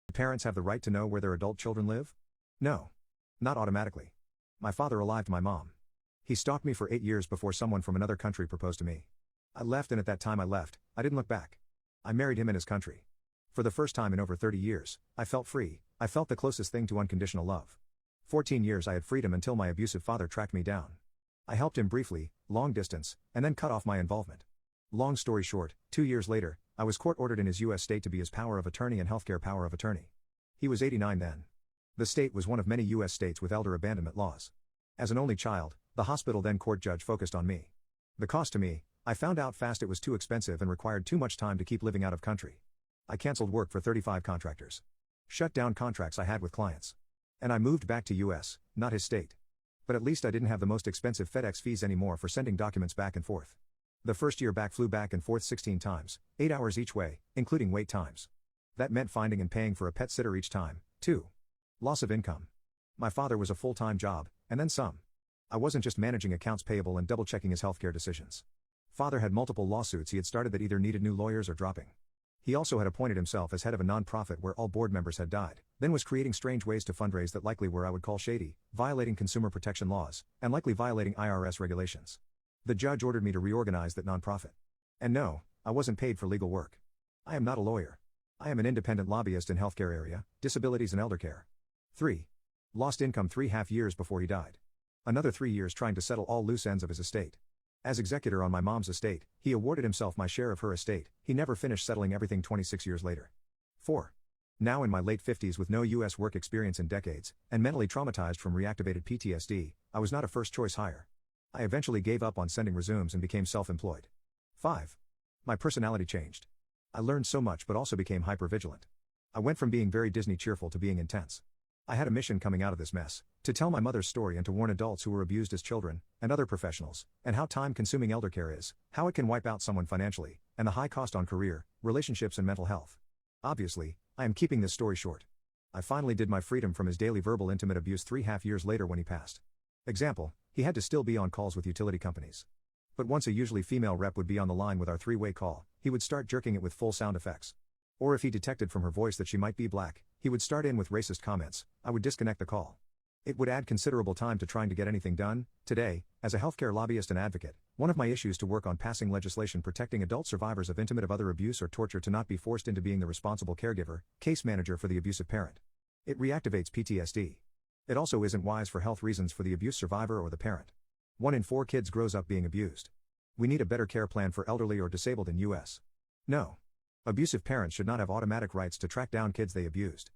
Do parents have the right to know where their adult children live? No. Not automatically. My father alived my mom. He stalked me for 8 years before someone from another country proposed to me. I left, and at that time I left, I didn't look back. I married him in his country. For the first time in over 30 years, I felt free. I felt the closest thing to unconditional love. 14 years I had freedom until my abusive father tracked me down. I helped him briefly, long distance, and then cut off my involvement. Long story short, 2 years later, I was court-ordered in his U.S. state to be his power of attorney and healthcare power of attorney. He was 89 then. The state was one of many U.S. states with elder abandonment laws. As an only child, the hospital then court judge focused on me. The cost to me, I found out fast it was too expensive and required too much time to keep living out of country. I canceled work for 35 contractors. Shut down contracts I had with clients. And I moved back to U.S., not his state. But at least I didn't have the most expensive FedEx fees anymore for sending documents back and forth. The first year back flew back and forth 16 times, 8 hours each way, including wait times. That meant finding and paying for a pet sitter each time, too. Loss of income. My father was a full-time job, and then some. I wasn't just managing accounts payable and double-checking his healthcare decisions. Father had multiple lawsuits he had started that either needed new lawyers or dropping. He also had appointed himself as head of a non-profit where all board members had died, then was creating strange ways to fundraise that likely were I would call shady, violating consumer protection laws, and likely violating IRS regulations. The judge ordered me to reorganize that non-profit. And no, I wasn't paid for legal work. I am not a lawyer. I am an independent lobbyist in healthcare area, disabilities and eldercare. 3. Lost income 3.5 years before he died. Another 3 years trying to settle all loose ends of his estate. As executor on my mom's estate, he awarded himself my share of her estate. He never finished settling everything 26 years later. 4. Now in my late 50s with no U.S. work experience in decades, and mentally traumatized from reactivated PTSD, I was not a first-choice hire. I eventually gave up on sending resumes and became self-employed. 5. My personality changed. I learned so much but also became hyper-vigilant. I went from being very Disney cheerful to being intense. I had a mission coming out of this mess, to tell my mother's story and to warn adults who were abused as children, and other professionals, and how time-consuming eldercare is, how it can wipe out someone financially, and the high cost on career, relationships and mental health. Obviously, I am keeping this story short. I finally did my freedom from his daily verbal intimate abuse 3.5 years later when he passed. Example, he had to still be on calls with utility companies. But once a usually female rep would be on the line with our three-way call, he would start jerking it with full sound effects. Or if he detected from her voice that she might be black, he would start in with racist comments. I would disconnect the call. It would add considerable time to trying to get anything done. Today, as a healthcare lobbyist and advocate, one of my issues to work on passing legislation protecting adult survivors of intimate of other abuse or torture to not be forced into being the responsible caregiver, case manager for the abusive parent. It reactivates PTSD. It also isn't wise for health reasons for the abuse survivor or the parent. 1 in 4 kids grows up being abused. We need a better care plan for elderly or disabled in U.S. No. Abusive parents should not have automatic rights to track down kids they abused.